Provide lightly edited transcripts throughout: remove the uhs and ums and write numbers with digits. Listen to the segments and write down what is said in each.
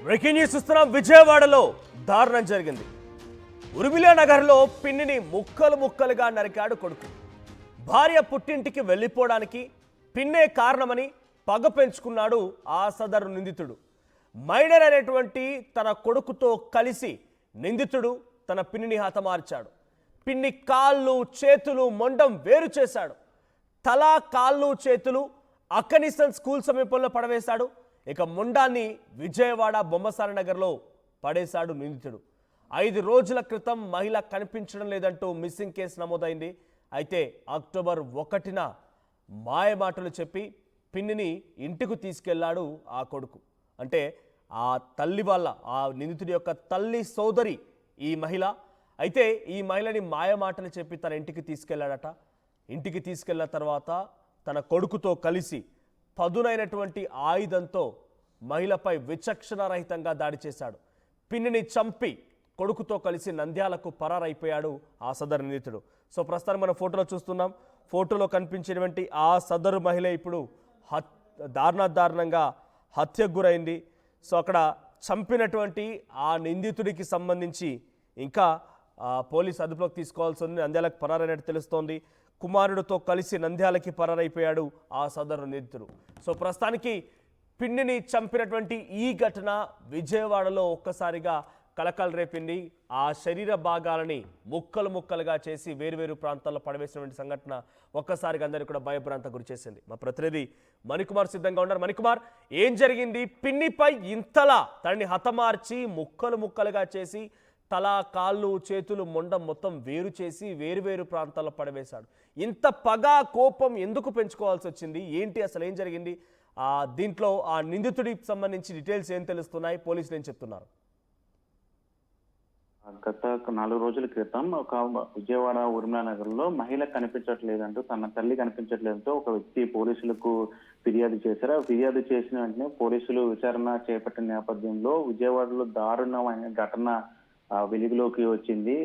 Breaking news చూస్తున్నాం. విజయవాడలో దారుణం జరిగింది. ఉర్మిళా నగర్లో పిన్నిని ముక్కలు ముక్కలుగా నరికాడు కొడుకు. భార్య పుట్టింటికి వెళ్ళిపోవడానికి పిన్నే కారణమని పగ పెంచుకున్నాడు ఆ సదరు నిందితుడు. మైనర్ అనేటువంటి తన కొడుకుతో కలిసి నిందితుడు తన పిన్నిని హతమార్చాడు. పిన్ని కాళ్ళు చేతులు మొండం వేరు చేశాడు. తల కాళ్ళు చేతులు అక్కనిసన్ స్కూల్ సమీపంలో పడవేశాడు. ఇక మొండాన్ని విజయవాడ బొమ్మసాల నగర్లో పడేశాడు నిందితుడు. 5 రోజుల క్రితం మహిళ కనిపించడం లేదంటూ మిస్సింగ్ కేసు నమోదైంది. అయితే అక్టోబర్ 1న మాయమాటలు చెప్పి పిన్నిని ఇంటికి తీసుకెళ్లాడు ఆ కొడుకు. అంటే ఆ తల్లి వాళ్ళ ఆ నిందితుడి యొక్క తల్లి సోదరి ఈ మహిళ. అయితే ఈ మహిళని మాయమాటలు చెప్పి తన ఇంటికి తీసుకెళ్లాడట. ఇంటికి తీసుకెళ్లిన తర్వాత తన కొడుకుతో కలిసి పదునైనటువంటి ఆయుధంతో మహిళపై విచక్షణారహితంగా దాడి చేశాడు. పిన్నిని చంపి కొడుకుతో కలిసి నంద్యాలకు పరారైపోయాడు ఆ సదరు నిందితుడు. సో ప్రస్తుతం మనం ఫోటోలో చూస్తున్నాం. ఫోటోలో కనిపించినటువంటి ఆ సదరు మహిళ ఇప్పుడు దారుణంగా హత్యకు గురైంది. సో అక్కడ చంపినటువంటి ఆ నిందితుడికి సంబంధించి ఇంకా పోలీసు అదుపులోకి తీసుకోవాల్సి ఉంది. నంద్యాలకు పరారైనట్టు తెలుస్తోంది. కుమారుడితో కలిసి నంద్యాలకి పరారైపోయాడు ఆ సదరు నిందితుడు. సో ప్రస్తుతానికి పిన్నిని చంపినటువంటి ఈ ఘటన విజయవాడలో ఒక్కసారిగా కలకలు రేపింది. ఆ శరీర భాగాలని ముక్కలు ముక్కలుగా చేసి వేరువేరు ప్రాంతాల్లో పడవేసినటువంటి సంఘటన ఒక్కసారిగా అందరికీ కూడా భయభ్రాంత గురి చేసింది. మా ప్రతినిధి మణికుమార్ సిద్ధంగా ఉన్నారు. మణికుమార్, ఏం జరిగింది? పిన్నిపై ఇంతలా తనని హతమార్చి ముక్కలు ముక్కలుగా చేసి తల కాళ్ళు చేతులు మొండం మొత్తం వేరు చేసి వేరువేరు ప్రాంతాల్లో పడవేశాడు. ఇంత పగ కోపం ఎందుకు పెంచుకోవాల్సి వచ్చింది? ఏంటి అసలు ఏం జరిగింది? దీంట్లో ఆ నిందితుడికి సంబంధించి డీటెయిల్స్ ఏం తెలుస్తున్నాయి? పోలీసులు ఏం చెప్తున్నారు? గత 4 రోజుల క్రితం ఒక విజయవాడ ఉర్మిళా నగర్ లో మహిళ కనిపించట్లేదంటూ తన తల్లి కనిపించట్లేదంటూ ఒక వ్యక్తి పోలీసులకు ఫిర్యాదు చేశారు. ఫిర్యాదు చేసిన వెంటనే పోలీసులు విచారణ చేపట్టిన నేపథ్యంలో విజయవాడలో దారుణమైన ఘటన వెలుగులోకి వచ్చింది.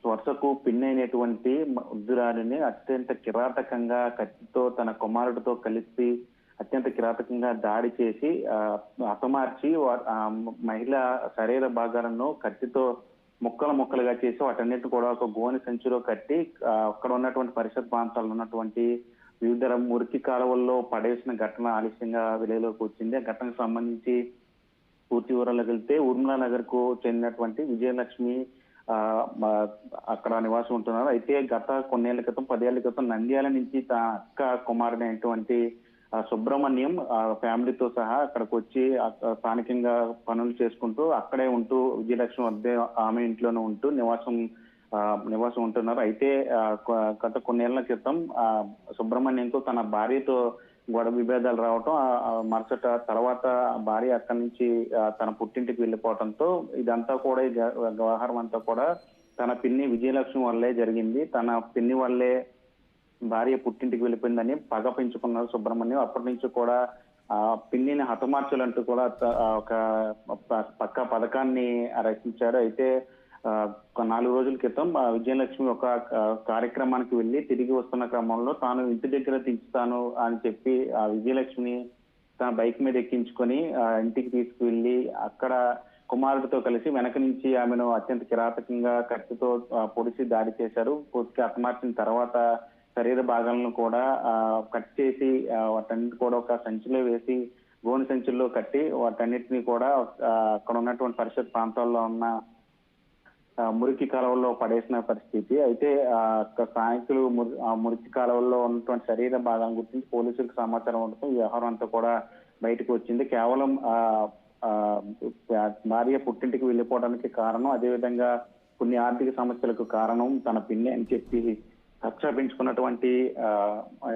వరుసకు పిన్నైనటువంటి వృద్ధురాలిని అత్యంత కిరాతకంగా కత్తితో తన కుమారుడితో కలిసి అత్యంత కిరాతకంగా దాడి చేసి హతమార్చి మహిళ శరీర భాగాలను కత్తితో ముక్కలుగా చేసి వాటన్నిటిని కూడా ఒక గోనె సంచిలో కట్టి అక్కడ ఉన్నటువంటి పరిసర ప్రాంతాల్లో ఉన్నటువంటి వివిధ మురికి కాలువల్లో పడేసిన ఘటన ఆలస్యంగా వెలుగులోకి వచ్చింది. ఆ ఘటనకు సంబంధించి పూర్తి వివరాలకు వెళ్తే ఉర్మిళా నగర్ కు చెందినటువంటి విజయలక్ష్మి అక్కడ నివాసం ఉంటున్నారు. అయితే గత కొన్నేళ్ల క్రితం 10 ఏళ్ల క్రితం నంద్యాల నుంచి తన అక్క కుమారుడు అయినటువంటి సుబ్రహ్మణ్యం ఫ్యామిలీతో సహా అక్కడికి వచ్చి స్థానికంగా పనులు చేసుకుంటూ అక్కడే ఉంటూ విజయలక్ష్మి వద్దే ఆమె ఇంట్లోనే ఉంటూ నివాసం ఉంటున్నారు. అయితే గత కొన్నేళ్ల క్రితం సుబ్రహ్మణ్యంతో తన భార్యతో గొడవ విభేదాలు రావటం, మరుసట తర్వాత భార్య అక్కడి నుంచి తన పుట్టింటికి వెళ్ళిపోవడంతో ఇదంతా కూడా ఈ వ్యవహారం అంతా కూడా తన పిన్ని విజయలక్ష్మి వల్లే జరిగింది. తన పిన్ని వల్లే భార్య పుట్టింటికి వెళ్ళిపోయిందని పగ పెంచుకున్నారు సుబ్రహ్మణ్యం. అప్పటి నుంచి కూడా పిన్నిని హతమార్చాలంటూ కూడా ఒక పక్క పథకాన్ని రచించాడు. అయితే 4 రోజుల క్రితం విజయలక్ష్మి ఒక కార్యక్రమానికి వెళ్ళి తిరిగి వస్తున్న క్రమంలో తాను ఇంటి దగ్గర దించుతాను అని చెప్పి ఆ విజయలక్ష్మిని తన బైక్ మీద ఎక్కించుకొని ఇంటికి తీసుకువెళ్ళి అక్కడ కుమారుడితో కలిసి వెనక నుంచి ఆమెను అత్యంత కిరాతకంగా కత్తితో పొడిచి దాడి చేశారు. పూర్తిగా హతమార్చిన తర్వాత శరీర భాగాలను కూడా కట్ చేసి వాటన్నిటి కూడా ఒక సంచిలో వేసి గోనె సంచుల్లో కట్టి వాటన్నిటిని కూడా అక్కడ ఉన్నటువంటి పరిసర ప్రాంతాల్లో ఉన్న మురికి కాలువల్లో పడేసిన పరిస్థితి. అయితే స్థానికులు మురికి కాలువల్లో ఉన్నటువంటి శరీర భాగాలను గుర్తించి పోలీసులకు సమాచారం ఉండటం ఈ వ్యవహారం అంతా కూడా బయటకు వచ్చింది. కేవలం భార్య పుట్టింటికి వెళ్ళిపోవడానికి కారణం, అదేవిధంగా కొన్ని ఆర్థిక సమస్యలకు కారణం తన పిన్ని అని చెప్పి కక్ష పెంచుకున్నటువంటి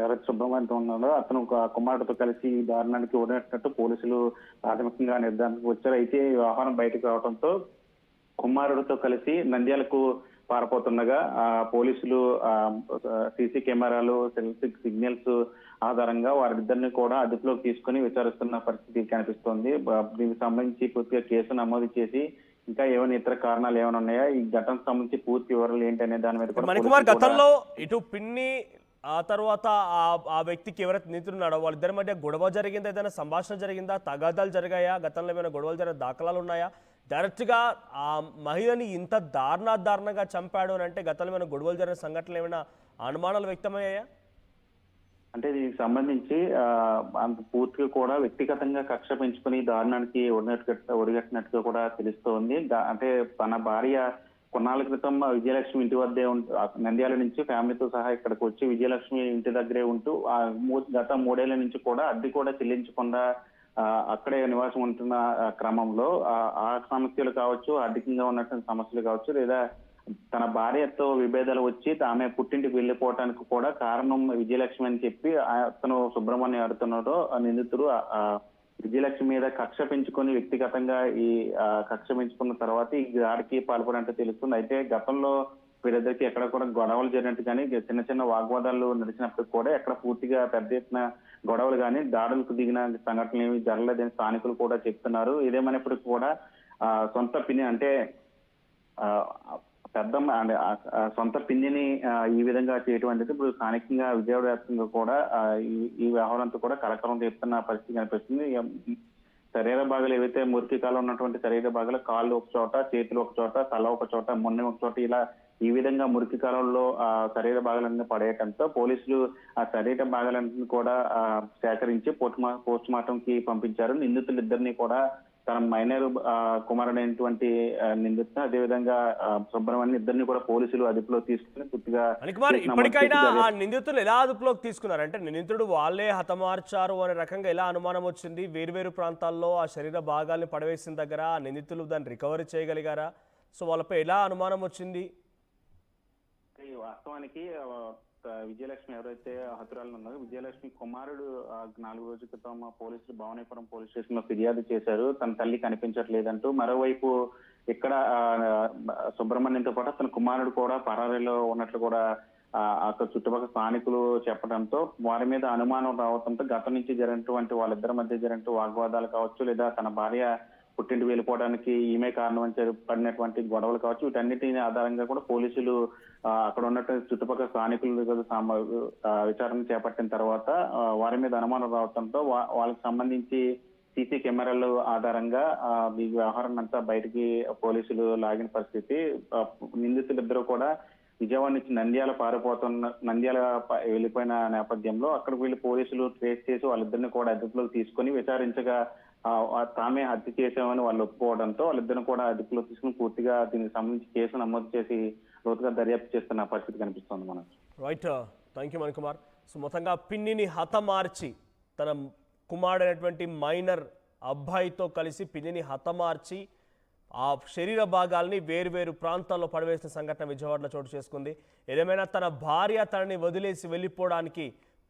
ఎవరైతే సుబ్రహ్మణ్యం ఉన్నాడో అతను కుమారుడితో కలిసి ఈ దారుణానికి ఓడినట్టు పోలీసులు ప్రాథమికంగా నిర్ధారణకు వచ్చారు. అయితే ఈ వ్యవహారం బయటకు రావడంతో కుమారుడితో కలిసి నంద్యాలకు పారిపోతుండగా పోలీసులు సీసీ కెమెరాలు, సిగ్నల్స్ ఆధారంగా వారిద్దరిని కూడా అదుపులోకి తీసుకుని విచారిస్తున్న పరిస్థితి కనిపిస్తోంది. దీనికి సంబంధించి పూర్తిగా కేసు నమోదు చేసి ఇంకా ఏమైనా ఇతర కారణాలు ఏమైనా ఉన్నాయా, ఈ ఘటనకు సంబంధించి పూర్తి వివరాలు ఏంటి అనే దాని మీద మణికుమార్, గతంలో ఇటు పిన్ని ఆ తర్వాత ఆ వ్యక్తికి ఎవరైతే నిందితున్నాడో వాళ్ళిద్దరి మధ్య గొడవ జరిగిందా, ఏదైనా సంభాషణ జరిగిందా, తగాదాలు జరిగాయా, గతంలో ఏమైనా గొడవలు జరిగిన దాఖలాలు ఉన్నాయా? డైరెక్ట్గా ఆ మహిళని ఇంత దారుణంగా చంపాడు అని అంటే గతంలో ఏమైనా గొడవలు జరిగిన సంఘటనలు ఏమైనా అనుమానాలు వ్యక్తమయ్యాయా? అంటే దీనికి సంబంధించి అంత పూర్తిగా కూడా వ్యక్తిగతంగా కక్ష పెంచుకుని దారుణానికి ఒడిగట్టినట్టుగా కూడా తెలుస్తోంది. అంటే తన భార్య కొన్నాళ్ళ క్రితం విజయలక్ష్మి ఇంటి వద్దే నంద్యాల నుంచి ఫ్యామిలీతో సహా ఇక్కడికి వచ్చి విజయలక్ష్మి ఇంటి దగ్గరే ఉంటూ గత 3 ఏళ్ల నుంచి కూడా అద్దె కూడా చెల్లించకుండా అక్కడే నివాసం ఉంటున్న క్రమంలో ఆ సమస్యలు కావచ్చు, ఆర్థికంగా ఉన్నటువంటి సమస్యలు కావచ్చు, లేదా తన భార్యతో విభేదాలు వచ్చి ఆమె పుట్టింటికి వెళ్లిపోవటానికి కూడా కారణం విజయలక్ష్మి అని చెప్పి అతను సుబ్రహ్మణ్యం ఆడుతున్నాడో నిందితుడు విజయలక్ష్మి మీద కక్ష పెంచుకొని వ్యక్తిగతంగా ఈ కక్ష పెంచుకున్న తర్వాత ఈ దాడికి పాల్పడినట్టు తెలుస్తుంది. అయితే గతంలో వీరిద్దరికి ఎక్కడ కూడా గొడవలు జరిగినట్టు కానీ చిన్న వాగ్వాదాలు నడిచినప్పుడు కూడా ఎక్కడ పూర్తిగా పెద్ద ఎత్తున గొడవలు కానీ దాడులకు దిగిన సంఘటనలు ఏమి జరగలేదని స్థానికులు కూడా చెప్తున్నారు. ఇదేమైనప్పటికీ కూడా సొంత పిన్ని అంటే సొంత పిన్నిని ఈ విధంగా చేయటం అనేది ఇప్పుడు స్థానికంగా విజయవాడ వ్యాప్తంగా కూడా ఈ వ్యవహారంతో కూడా కలకలం రేపుతున్న పరిస్థితి కనిపిస్తుంది. శరీర భాగాలు ఏవైతే మురికి కాలం ఉన్నటువంటి శరీర భాగాలు కాళ్ళు ఒక చోట, చేతులు ఒక చోట, తల ఒక చోట, మొన్న ఒక చోట, ఇలా ఈ విధంగా మురికి కాలంలో శరీర భాగాలన్నీ పడేయటంతో పోలీసులు ఆ శరీర భాగాలన్నింటినీ కూడా సేకరించి పోస్ట్ మార్టం కి పంపించారు. నిందితులిద్దరినీ కూడా తన మైనర్ కుమారుడైనటువంటి నిందితుడు, అదేవిధంగా సుబ్రహ్మణ్యం ఇద్దరిని కూడా పోలీసులు అదుపులో తీసుకుని పూర్తిగా ఇప్పటికైనా ఆ నిందితులు ఎలా అదుపులోకి తీసుకున్నారు? అంటే నిందితుడు వాళ్ళే హతమార్చారు అనే రకంగా ఎలా అనుమానం వచ్చింది? వేరువేరు ప్రాంతాల్లో ఆ శరీర భాగాల్ని పడవేసిన దగ్గర ఆ నిందితులు దాన్ని రికవరీ చేయగలిగారా? సో వాళ్ళపై ఎలా అనుమానం వచ్చింది? వాస్తవానికి విజయలక్ష్మి ఎవరైతే హతురాలు ఉన్నారో విజయలక్ష్మి కుమారుడు 4 రోజుల క్రితం పోలీసులు భవానీపురం పోలీస్ స్టేషన్ లో ఫిర్యాదు చేశారు, తన తల్లి కనిపించట్లేదంటూ. మరోవైపు ఇక్కడ సుబ్రహ్మణ్యంతో పాటు తన కుమారుడు కూడా పరారీలో ఉన్నట్లు కూడా అక్కడ చుట్టుపక్కల స్థానికులు చెప్పడంతో వారి మీద అనుమానం రావడంతో గతం నుంచి జరిగినటువంటి వాళ్ళిద్దరి మధ్య జరిగినటువంటి వాగ్వాదాలు కావచ్చు, లేదా తన భార్య పుట్టింటి వెళ్ళిపోవడానికి ఈమె కారణం అని పడినటువంటి గొడవలు కావచ్చు, వీటన్నిటిని ఆధారంగా కూడా పోలీసులు అక్కడ ఉన్నటువంటి చుట్టుపక్కల స్థానికులు విచారణ చేపట్టిన తర్వాత వారి మీద అనుమానం రావడంతో వాళ్ళకి సంబంధించి సీసీ కెమెరాల ఆధారంగా ఈ వ్యవహారం అంతా బయటికి పోలీసులు లాగిన పరిస్థితి. నిందితులిద్దరూ కూడా విజయవాడ నుంచి నంద్యాల వెళ్ళిపోయిన నేపథ్యంలో అక్కడికి వెళ్లి పోలీసులు ట్రేస్ చేసి వాళ్ళిద్దరిని కూడా అదుపులోకి తీసుకొని విచారించగా తామే హత్య చేశామని వాళ్ళు ఒప్పుకోవడంతో వాళ్ళిద్దరిని కూడా అదుపులో తీసుకుని పూర్తిగా దీనికి సంబంధించి కేసు నమోదు చేసి లోతుగా దర్యాప్తు చేస్తున్న పరిస్థితి కనిపిస్తుంది మనకు. Right, thank you Manikumar. So మొత్తంగా పిన్నిని హతమార్చి తన కుమారుడైనటువంటి మైనర్ అబ్బాయితో కలిసి పిన్నిని హతమార్చి ఆ శరీర భాగాల్ని వేరువేరు ప్రాంతాల్లో పడవేసిన సంఘటన విజయవాడలో చోటు చేసుకుంది. ఏదేమైనా తన భార్య తనని వదిలేసి వెళ్ళిపోవడానికి